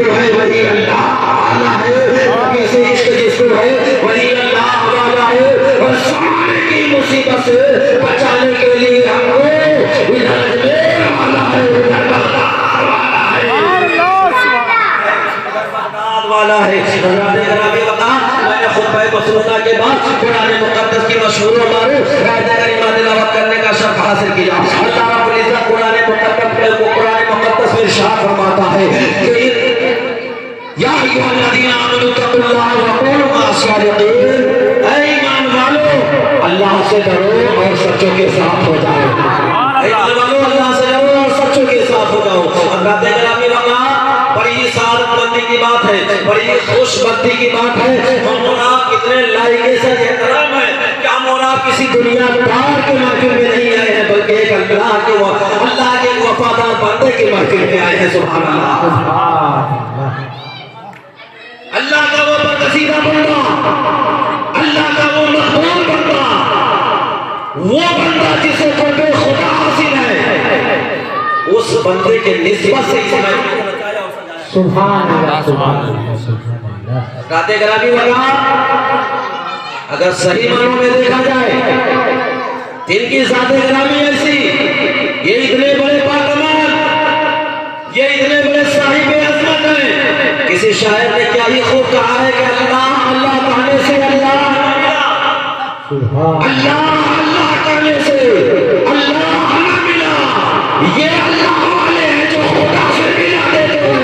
जिसको है वही अल्लाह वाला है, नबी से इश्क जिसको है वही अल्लाह वाला है। और सामने की मुसीबत से बचाने के लिए हमको इधर अजमेर वाला है, उधर बगदाद वाला है, वाला है। मैंने खुतबा मसरूदा के बाद कुरान मुक़द्दस की मशहूर मारूफ आयत करीमा तिलावत करने का शर्फ हासिल किया। अल्लाह रब्बुल इज्जत कुरान मुक़द्दस में इरशाद फरमाता है कि या अय्युहल्लज़ीना आमनू तक़ुल्लाह व कूनू मअस-सादिक़ीन, ऐ ईमान वालों अल्लाह से डरो और सच्चों के साथ हो जाओ। ईमान वालों अल्लाह से डरो और सच्चों के साथ हो जाओ। अल्लाह बड़ी सादतमंदी की बात है, बड़ी खुशबख्ती की बात है। हम और आप कितने लायके से एहतराम है कि हम और आप किसी दुनियादार के महफिल में नहीं आए हैं, बल्कि एक अल्लाह के वफादार बंदे के महफिल में आए हैं। सुभान अल्लाह, अल्लाह का वो बरगज़ीदा बंदा, अल्लाह का वो महबूब बंदा, वो बंदा जिसे क़ुर्बे खुदा हासिल है, उस बंदे के निस्बत से इसमें सुभान अल्लाह, सुभान अल्लाह। राते गरामी वगा अगर सही मानों में देखा जाए, इनकी ज़ाते गरामी ऐसी, ये इतने बड़े पाकमाल, ये इतने बड़े साहिब अज़मत हैं। किसी शायर ने क्या ही खूब कहा है कि अल्लाह अल्लाह कहने से अल्लाह, अल्लाह अल्लाह कहने से अल्लाह न मिला। ये अल्लाह वाले हैं जो खुदा से मिला देते हैं,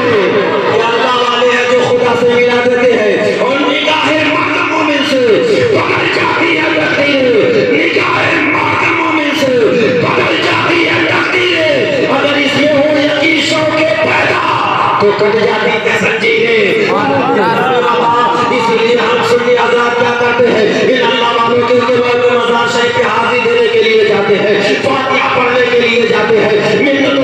से मिला देते हैं। और निगाहे मर्द मोमिन से बदल जाती है तकदीर, निगाहे मर्द मोमिन से बदल जाती है तकदीर। अगर इसमें हो यकीन शौक़े पैदा तो कट जाती है जंजीरें। इसलिए हम सुन्नी आज़ाद क्या करते हैं, इन अल्लाह वालों के मज़ार शरीफ पे हाज़िरी देने के लिए जाते हैं, फातिहा पढ़ने के लिए जाते हैं, मिन्नत व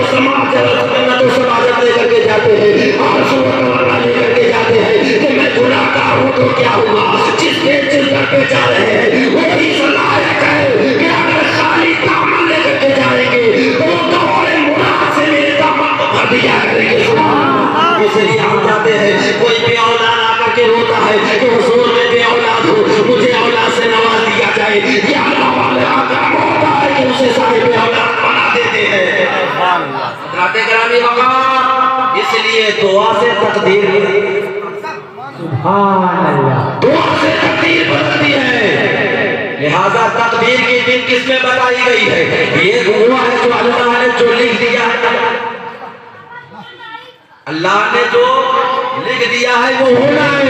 समाजत लेकर के जाते हैं, आरज़ू व तमन्ना लेकर के जाते हैं कि मैं गुनाहगार हूँ तो क्या हुआ। जिस घर पे जा रहे हैं वही सलाहियत है कि अगर खाली दामन लेकर के जाएंगे तो दौरे मुराद से मेरे दामन को भर दिया करेंगे। इसलिए हम जाते हैं, कोई भी औलाद आकर के रोता है कि हुजूर मैं बे औलाद हूँ, मुझे औलाद से नवाज दिया जाए। ये अल्लाह वाले का काम होता है कि उसे साहिब औलाद बना देते हैं। राते गरामी होगा, इसलिए दुआ से तकदीर, दुआ से तकदीर बदलती है। लिहाजा तकदीर की दिन किसमें बताई गई है, ये हुआ है जो अल्लाह ने जो लिख दिया है, अल्लाह ने जो लिख दिया है वो होना है।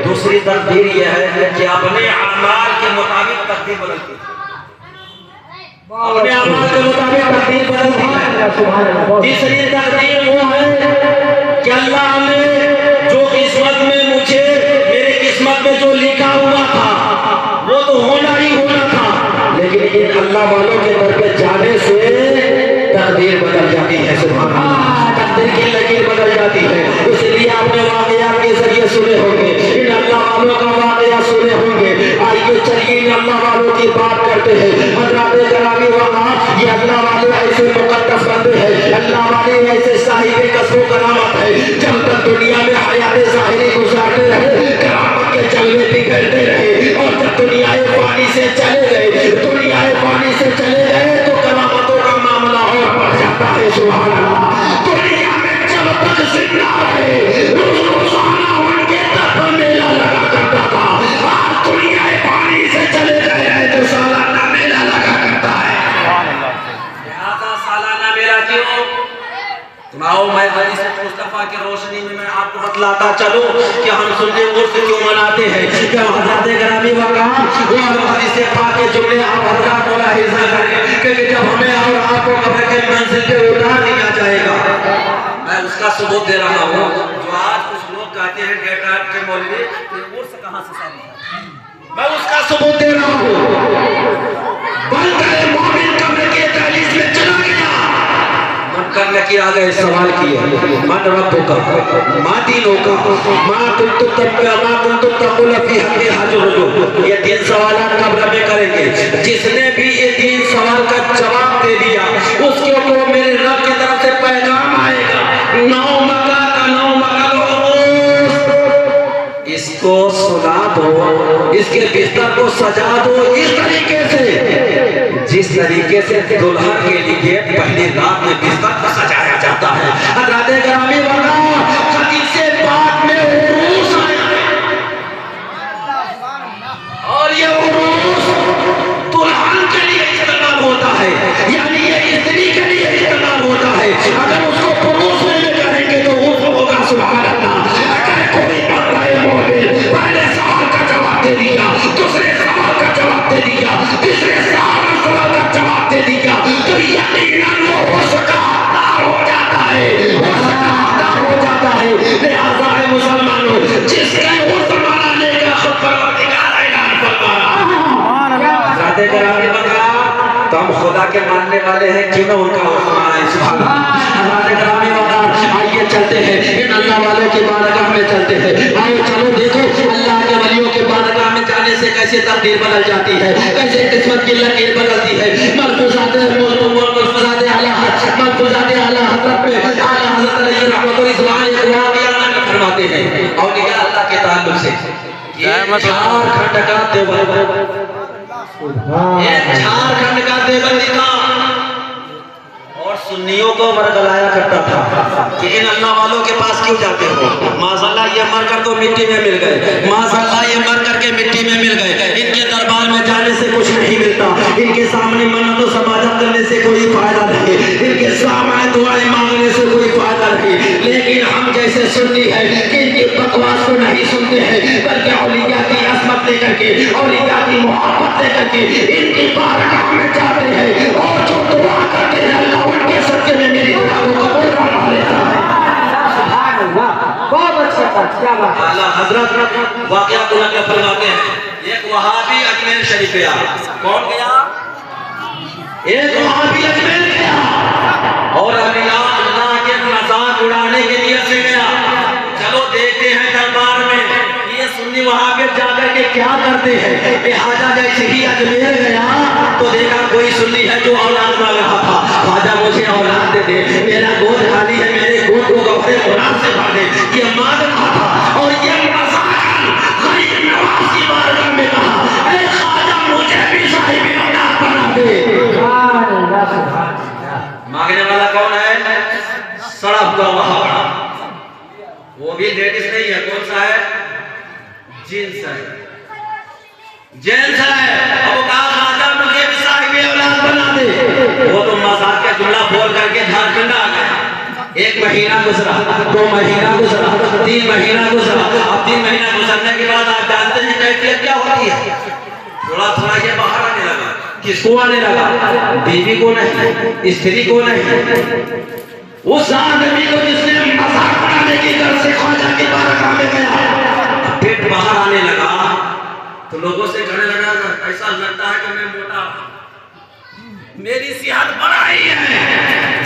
दूसरी तकदीर यह है कि अपने अमाल के मुताबिक तकदीर बदलती है, अपने अमाल के मुताबिक तकदीर बदलती है। तीसरी तकदीर वो है कि अल्लाह ने जो किस्मत में मुझे, मेरे किस्मत में जो लिखा हुआ था वो तो होना ही होना था, लेकिन इन अल्लाह वालों के दर पे जाने से तकदीर बदल जाती है। सुभान अल्लाह, तकदीर की लकीर बदल जाती है। इसलिए आपने वाक़यात के जरिए सुने होंगे, इन अल्लाह वालों का वाक़या सुने होंगे। आइए चलिए इन अल्लाह वालों की बात करते हैं। हज़रात गरामी वक़ाफ़, ये अल्लाह वाले ऐसे मुक़द्दस बंदे हैं, अल्लाह वाले ऐसे साहिब कसब करामत है। जब तक दुनिया में हयात ज़ाहिरी गुजारते रहे, करामत के जलवे बिखरते रहे, और जब दुनियाए पानी से चले गए, दुनियाए पानी से चले गए तो करामतों का मामला और बढ़ जाता है। सुभान अल्लाह, दुनिया में जब तक जिंदा रहे रोज़ाना उनके तरफ मेला लगा करता था। आज दुनियाए पानी से चले गए हैं तो सालाना मेला लगा करता है। सालाना मेला क्यों? आओ मैं हदीस मुस्तफा की रोशनी में मैं आपको बतलाता चलूं कि हम सुन्नी उर्स क्यों मनाते हैं। कि हज़रत गरामी वक़ाफ़ वो हदीस पाक के जुमले आप हज़रात मुलाहिज़ा करें कि जब हमें और आपको कब्र के मंजिल पे उतार दिया जाएगा, मैं उसका सबूत दे रहा हूँ। जो आज कुछ लोग कहते हैं डेटा के मौलवी उर्स कहाँ से शादी, मैं उसका सबूत दे रहा हूँ। बंदे मोमिन कब्र के दहलीज में चला गया, मुनकर नकीर आ गए, सवाल किए मन रब्बुका मा दीनुका मा कुंतुम तक़ूलून फी हक़्क़ि हाज़िर रजुल। ये 3 सवाल कब्र में करेंगे। जिसने भी ये 3 सवाल का जवाब दे दिया उसके ऊपर मेरे रब की तरफ से पैगाम आएगा, 9 मक्का का इसके बिस्तर को सजा दो इस तरीके से जिस तरीके से दुल्हन के लिए पहली रात में बिस्तर को सजाया जाता है। हज़रत गिरामी वरना हदीस पाक में उरूस आया और ये उरूस दुल्हन के लिए इस्तेमाल होता है, यानी ये स्त्री के लिए इस्तेमाल होता है। अगर उसको पुरुष में करेंगे तो वो होगा सुभान अल्लाह। अगर कोई पहले सवाल का जवाब दे दिया, दूसरे सवाल का जवाब दे दिया, तीसरे सवाल का जवाब दे दिया, तो यकीनन वो सकादार हो जाता है, वो सकादार हो जाता है। लिहाजा है मुसलमानों, जिसने उस मनाने का खुद परवरदिगार ऐलान फरमाया, हज़रत गिरामी वरना तो हम खुदा के मानने वाले हैं, क्यों ना उनका हुक्म माने। सुभान अल्लाह। हज़रत गिरामी वरना आइए चलते हैं इन अल्लाह वालों की बारगाह में चलते हैं। आओ चलो देखो अल्लाह के वलियों के बारगाह में जाने से कैसे तकदीर बदल जाती है, कैसे किस्मत की लकीर बदलती है। मलफूज़ात आला हज़रत में आला हज़रत अलैहि रहमतुल इस्लाम एक वाक़या नक़ल फरमाते हैं औलिया अल्लाह के ताल्लुक से। झारखंड का देवबंदी था और सुन्नियों को मरगलाया करता था कि इन अल्लाह वालों के पास क्यों जाते हो। माशाअल्लाह ये मर कर तो मिट्टी में मिल गए, माशाअल्लाह ये मर करके मिट्टी में मिल गए। इनके दरबार में जाने से कुछ नहीं मिलता, इनके सामने मन्नत और समाजत करने से कोई फायदा नहीं, इनके सामने दुआएं मांगने से कोई फायदा नहीं। लेकिन हम जैसे सुन्नी है कि इनकी बकवास को नहीं सुनते हैं, बल्कि औलिया की असमत लेकर के, औलिया की मोहब्बत लेकर के इनकी बारगाह में जाते हैं और जो दुआ करते हैं अल्लाह उनके सदके में मेरी दुआ को कबूल फरमा लेता है। सुभान अल्लाह, बहुत अच्छा बात, क्या बात। आला हजरत वाकया को नकल फरमाते हैं, एक वहाबी अजमेर शरीफ गया। कौन गया? एक वहाबी अजमेर गया और अल्लाह के मजाक उड़ाने के लिए से गया। चलो देखते हैं दरबार में ये सुन्नी वहां पे जाकर के क्या करते हैं। लिहाजा जैसे ही अजमेर गया तो देखा कोई सुन्नी है जो औलाद मांग रहा था। ख्वाजा मुझे औलाद दे दे, मेरा गोद खाली है, मेरे गोद को गौहरे औलाद से भर दे, ये मांग रहा था। और ये मजाकन गरीब नवाज की बारगाह में कहा, ऐ ख्वाजा मुझे भी साहिब औलाद बना दे। मांगने वाला कौन है? सड़ा हुआ वहां पड़ा, वो भी लेडीज नहीं है। कौन सा है? जींस है, जेंट्स है। अब कहा ख्वाजा मुझे भी साहिब औलाद बना दे। वो तो मजाक का जुमला बोल करके झारखंड आ गया। 1 महीना गुजरा, 2 महीना गुजरा, 3 महीना गुजरा। अब 3 महीना गुजरने के बाद आप जानते हैं कैफियत क्या होती है। थोड़ा थोड़ा ये बाहर आने लगा। किसको आने लगा? बीवी को नहीं, स्त्री को नहीं, उस आदमी को जिसने मजाक बनाने की तरफ से ख्वाजा की बारगाह में गया। पेट बाहर आने लगा तो लोगों से कहने लगा, ऐसा लगता है कि मैं मोटा हूं, मेरी सेहत बढ़ाई है।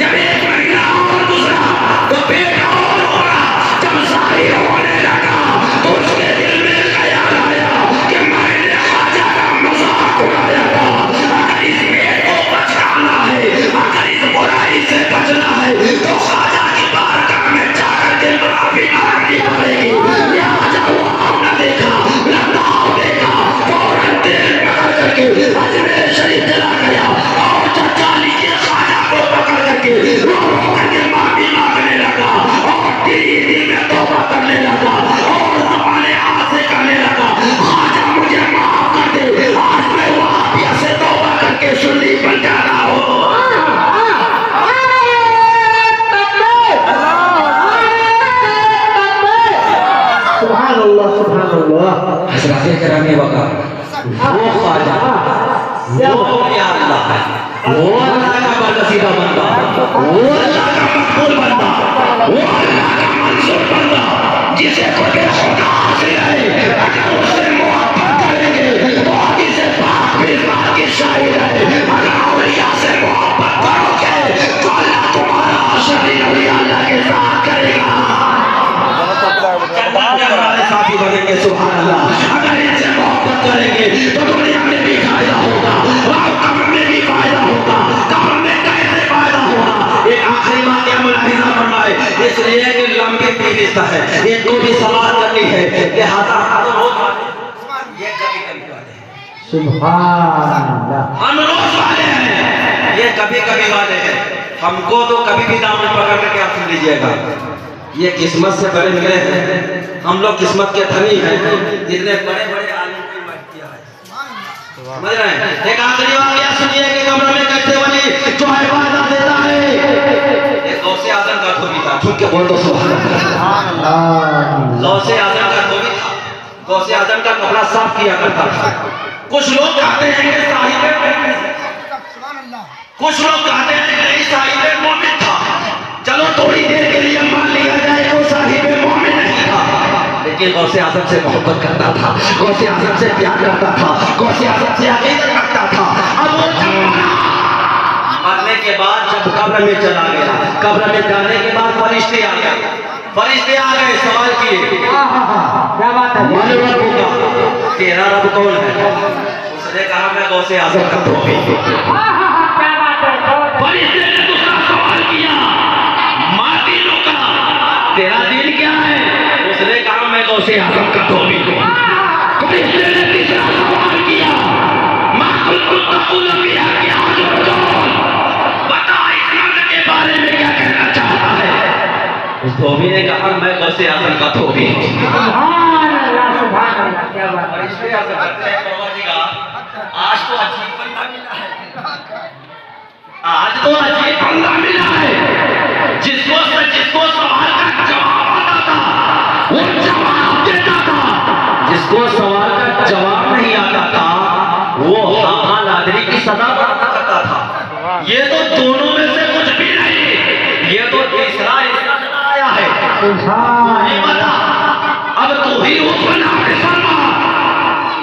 जब 1 महीना और गुजरा तो पेट और हो रहा। जब जाहिर होने लगा तो उसके दिल में ख्याल आया कि मैंने ख्वाजा का मजाक उड़ाया था। अगर इस पेट को बचाना है, अगर इस बुराई से बचना है तो ख्वाजा की बारगाह में जाकर के माफी मांगनी पड़ेगी। लिहाजा वो आपने देखा, लंदाव देखा, फौरन दिल पकड़ करके अजमेर शरीफ चला गया और चचा लीजिए ख्वाजा को पकड़ करके रो रो करके माफी मांगने लगा और धीरे में तौबा करने लगा और ज़बाने हाथ से कहने लगा, ख्वाजा मुझे माफ कर दे, आज मैं वहां से तौबा करके सुन्नी बन जा रहा हूं। हज़रत गिरामी वक़ा वो ख्वाजा, वो या अल्लाह है, वो अल्लाह का बरसीदा बंदा, वो अल्लाह का मकबूल बंदा, वो अल्लाह का मंसूर बंदा, जिसे कोई खुदा हासिल है। अगर उससे मोहब्बत करेंगे तो आगे से पाक मिज़ाज की शायर है। अगर औलिया से मोहब्बत करोगे तो अल्लाह तुम्हारा असर औलिया अल्लाह के साथ करेगा। साथी बनेंगे सुभान अल्लाह। अगर इनसे मोहब्बत करेंगे तो दुनिया में भी फायदा होगा और कब्र में भी फायदा होगा। कब्र में कैसे फायदा होगा? एक आखिरी वाक़या मुलाहिज़ा फरमाए, इसलिए कि लंबी फहरिस्त है, एक को भी सवाल करनी है। लिहाजा ये कभी सुभान अल्लाह। हम रोज वाले हैं, ये कभी कभी वाले हैं। हमको तो कभी भी दामन पकड़ करके आप सुन लीजिएगा, ये किस्मत से बड़े मिले हैं। हम लोग किस्मत के धनी हैं, इतने बड़े बड़े आलिम को इनवाइट किया है। समझ रहे हैं? एक आखिरी वाकया सुनिए कि कब्र में कैसे वली जो है वादा देता है। एक गौसे आजम का धोबी था, झुक के बोल दो सुभान अल्लाह। गौसे आजम का धोबी था, गौसे आजम का कपड़ा साफ किया करता था। कुछ लोग कहते हैं कि साहिब, कुछ लोग कहते हैं कि नहीं साहिब मोमिन था। चलो थोड़ी देर के लिए मान लिया जाए वो साहिब मोमिन नहीं था, लेकिन गौसे आजम से मोहब्बत करता था, गौसे आजम से प्यार करता था, गौसे आजम से अकीदत रखता था। अब वो मरने के बाद जब कब्र में चला गया, कब्र में जाने के बाद फरिश्ते आ गए, फरिश्ते आ गए, सवाल किए क्या बात है? मन रब का, तेरा रब कौन है? उसने कहा मैं गौसे आजम का धोबी। क्या बात है? फरिश्ते ने दूसरा सवाल किया, माँ दिलों का, तेरा दिल क्या है? उसने कहा मैं गौसे आजम का धोबी हूँ। फरिश्ते ने तीसरा सवाल किया, माँ कुल बिया क्या बता इस मर्द के बारे में क्या कहना चाहता है? उस धोबी ने कहा मैं गौसे आजम का धोबी हूँ। सुभान अल्लाह, सुभान अल्लाह। क्या बात है? फरिश्ते आजम कहते हैं परवरदिगार, आज तो अजीब बंदा मिला है, आज तो अजीब बंदा मिला है, जिसको सवाल का जवाब आता था वो जवाब देता था, जिसको सवाल का जवाब नहीं आता था वो हाँ नादरी की सदा प्राप्त करता था। ये तो दोनों में से कुछ भी नहीं, ये तो तीसरा इसका आया है। नहीं बता, अब तू ही वो बना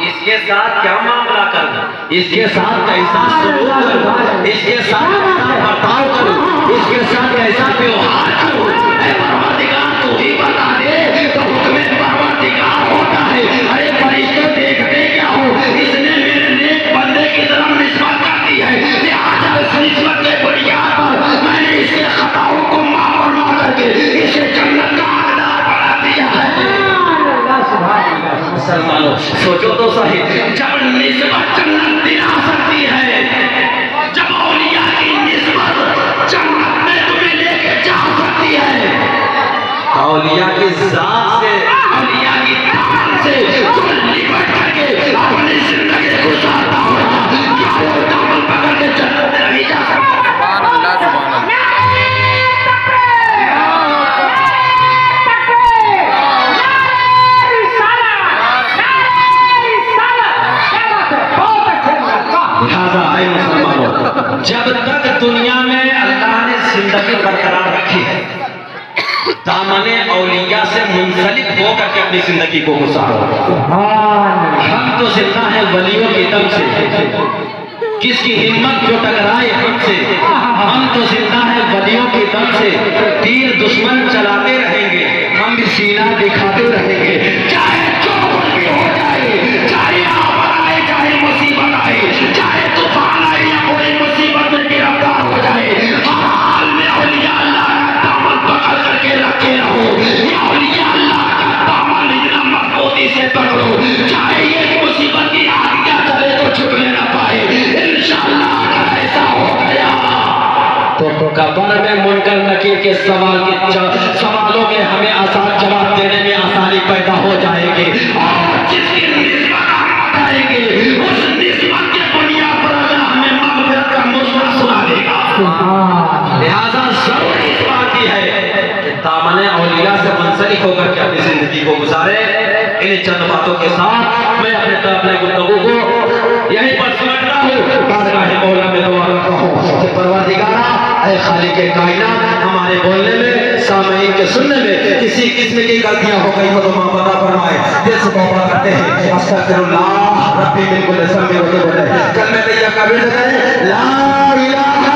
इसके साथ क्या मामला करना, इसके साथ कैसा सलूक करूं, इसके साथ कैसा बर्ताव करूं, इसके साथ कैसा व्यवहार करूं। ऐ परवरदिगार तू ही बता दे, तो हुक्म परवरदिगार होता है। अरे फरिश्ते देखते क्या हो, इसने मेरे नेक बंदे की तरफ निस्बत कर दी है, लिहाजा इस निस्बत के बुनियाद पर मैंने इसके खताओं को माफ फरमा करके इसे जन्नत का हकदार बना दिया है। मुसलमानों सोचो तो सही, जब निस्बत जन्नत दिला सकती है, जब औलिया की निस्बत जन्नत में तुम्हें लेके जा सकती है, औलिया की जात से, औलिया की तान से जो लिपट करके अपनी जिंदगी गुजारता होगा, क्या वो दामन पकड़ के जन्नत में नहीं जा सकता? लिहाजा आए मुसलमानों, जब तक दुनिया में अल्लाह ने जिंदगी बरकरार रखी है, दामने औलिया से मुंसलिक होकर के अपनी जिंदगी को गुजारो। हम तो जिंदा है वलियों के दम से, किसकी हिम्मत जो टकराए हमसे, हम तो जिंदा है वलियों के दम से। तीर दुश्मन चलाते रहेंगे, हम भी सीना दिखाते रहेंगे, चाहे जो कुछ भी हो जाए, चाहे आफत आए, चाहे मुसीबत आए, चाहे तूफान आए या कोई मुसीबत में गिरफ्तार हो जाए, हर हाल में औलिया अल्लाह का दामन पकड़ करके रखे रहो। या औलिया अल्लाह का दामन इतना मजबूती से पकड़ो, चाहे ये मुसीबत की आज्ञा चले तो छुपने ना पाए। इंशाअल्लाह अगर ऐसा हो गया तो कब्र में मुनकर नकीर के सवालों के हमें आसान जवाब देने में आसानी पैदा हो जाएगी। और जिसकी निस्बत हम बताएंगे उस निस्बत के बुनियाद पर अल्लाह हमें मग़फ़िरत का मुस्कुरा सुना देगा। लिहाजा जरूरी इस बात की है कि दामने औलिया से मुंसलिक होकर के अपनी जिंदगी को गुजारे। इन चंद बातों के साथ मैं अपने गुफ्तगू को यहीं पर समझता हूँ। बारगाह मौला में दुआ करता हूँ कि परवरदिगारा ऐ खालिक कायनात, हमारे बोलने में, सामईन के सुनने में किसी किस्म की गलतियां हो गई हो तो मां पता फरमाए। दिल से तौबा करते हैं, अस्तगफिरुल्लाह रब्बी मिन कुल्ली ज़ंबि व तूब अलैह। कलमे तैयबा कबीर करें, ला इलाहा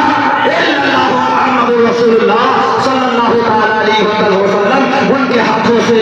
इल्लल्लाह मुहम्मदुर रसूलुल्लाह सल्लल्लाहु तआला अलैहि वसल्लम। उनके हाथों से